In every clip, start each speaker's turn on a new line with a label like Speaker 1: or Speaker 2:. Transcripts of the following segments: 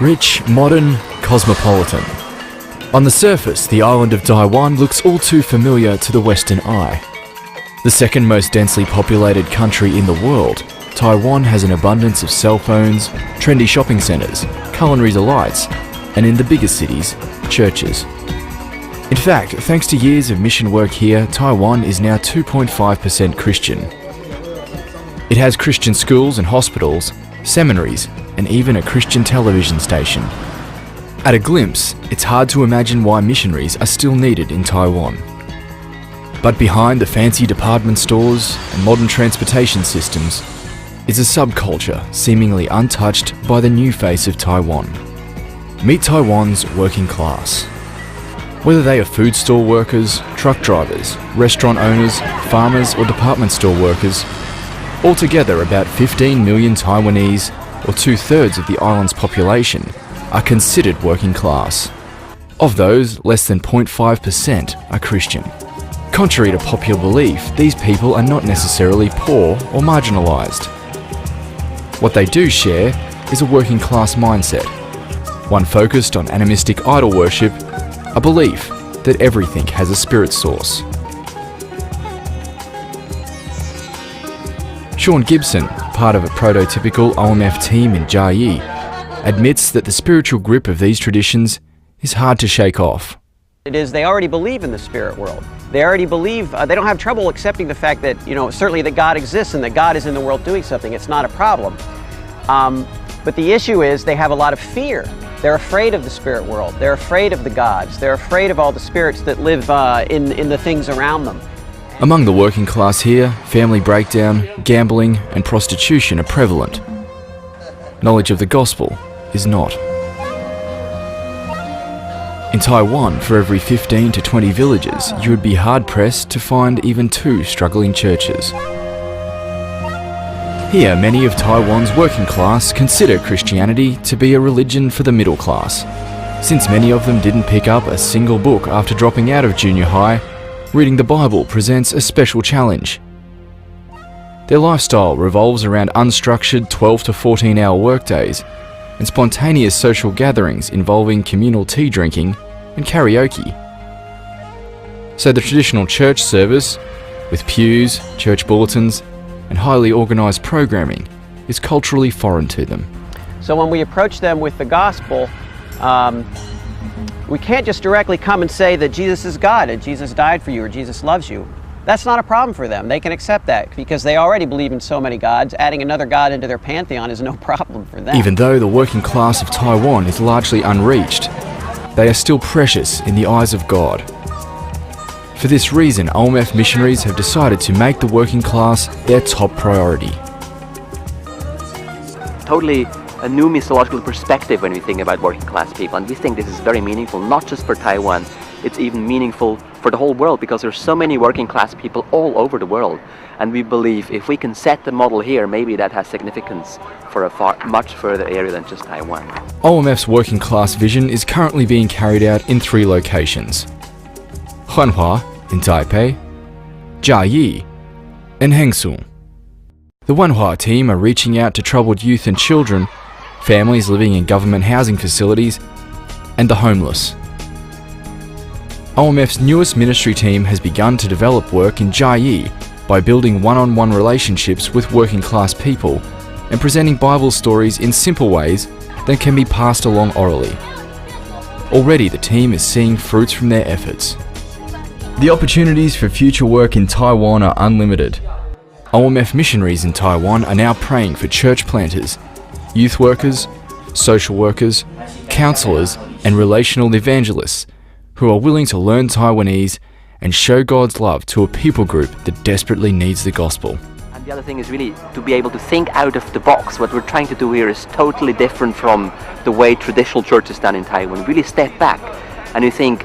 Speaker 1: Rich, modern, cosmopolitan. On the surface, the island of Taiwan looks all too familiar to the Western eye. The second most densely populated country in the world, Taiwan has an abundance of cell phones, trendy shopping centres, culinary delights, and in the bigger cities, churches. In fact, thanks to years of mission work here, Taiwan is now 2.5% Christian. It has Christian schools and hospitals, seminaries, and even a Christian television station. At a glimpse, it's hard to imagine why missionaries are still needed in Taiwan. But behind the fancy department stores and modern transportation systems is a subculture seemingly untouched by the new face of Taiwan. Meet Taiwan's working class. Whether they are food store workers, truck drivers, restaurant owners, farmers or department store workers, altogether about 15 million Taiwanese, or 2/3 of the island's population, are considered working class. Of those, less than 0.5% are Christian. Contrary to popular belief, these people are not necessarily poor or marginalised. What they do share is a working class mindset, one focused on animistic idol worship, a belief that everything has a spirit source. Sean Gibson, part of a prototypical OMF team in Jiayi, admits that the spiritual grip of these traditions is hard to shake off.
Speaker 2: It is, they already believe in the spirit world. They already believe, they don't have trouble accepting the fact that, certainly that God exists and that God is in the world doing something. It's not a problem. But the issue is they have a lot of fear. They're afraid of the spirit world. They're afraid of the gods. They're afraid of all the spirits that live in the things around them.
Speaker 1: Among the working class here, family breakdown, gambling and prostitution are prevalent. Knowledge of the gospel is not. In Taiwan, for every 15 to 20 villages, you would be hard-pressed to find even 2 struggling churches. Here, many of Taiwan's working class consider Christianity to be a religion for the middle class. Since many of them didn't pick up a single book after dropping out of junior high, reading the Bible presents a special challenge. Their lifestyle revolves around unstructured 12 to 14-hour workdays and spontaneous social gatherings involving communal tea drinking and karaoke. So the traditional church service, with pews, church bulletins, and highly organised programming, is culturally foreign to them.
Speaker 2: So when we approach them with the gospel, we can't just directly come and say that Jesus is God and Jesus died for you or Jesus loves you. That's not a problem for them. They can accept that because they already believe in so many gods. Adding another god into their pantheon is no problem for them.
Speaker 1: Even though the working class of Taiwan is largely unreached, they are still precious in the eyes of God. For this reason, OMF missionaries have decided to make the working class their top priority.
Speaker 3: Totally a new mythological perspective when we think about working class people, and we think this is very meaningful, not just for Taiwan, it's even meaningful for the whole world because there's so many working class people all over the world, and we believe if we can set the model here, maybe that has significance for a much further area than just Taiwan.
Speaker 1: OMF's working class vision is currently being carried out in 3 locations: Huanhua in Taipei, Jiayi, and Hengsu. The Huanhua team are reaching out to troubled youth and children, families living in government housing facilities, and the homeless. OMF's newest ministry team has begun to develop work in Jiayi by building one-on-one relationships with working class people and presenting Bible stories in simple ways that can be passed along orally. Already the team is seeing fruits from their efforts. The opportunities for future work in Taiwan are unlimited. OMF missionaries in Taiwan are now praying for church planters, youth workers, social workers, counsellors, and relational evangelists who are willing to learn Taiwanese and show God's love to a people group that desperately needs the gospel.
Speaker 3: And the other thing is really to be able to think out of the box. What we're trying to do here is totally different from the way traditional church is done in Taiwan. Really step back and you think,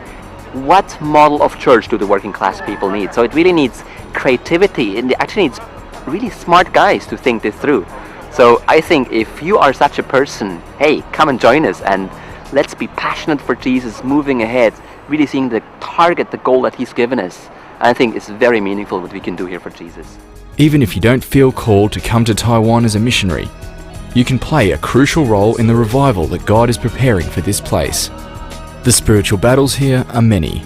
Speaker 3: what model of church do the working class people need? So it really needs creativity, and it actually needs really smart guys to think this through. So I think if you are such a person, hey, come and join us and let's be passionate for Jesus, moving ahead, really seeing the target, the goal that He's given us. I think it's very meaningful what we can do here for Jesus.
Speaker 1: Even if you don't feel called to come to Taiwan as a missionary, you can play a crucial role in the revival that God is preparing for this place. The spiritual battles here are many.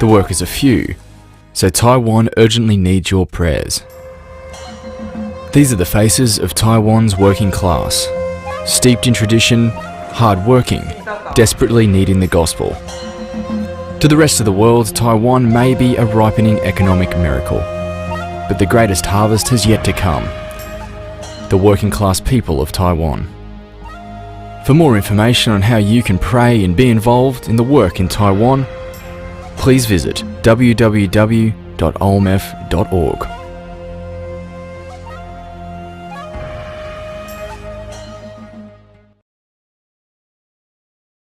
Speaker 1: The workers are few, so Taiwan urgently needs your prayers. These are the faces of Taiwan's working class, steeped in tradition, hard-working, desperately needing the gospel. To the rest of the world, Taiwan may be a ripening economic miracle, but the greatest harvest has yet to come. The working class people of Taiwan. For more information on how you can pray and be involved in the work in Taiwan, please visit www.olmef.org.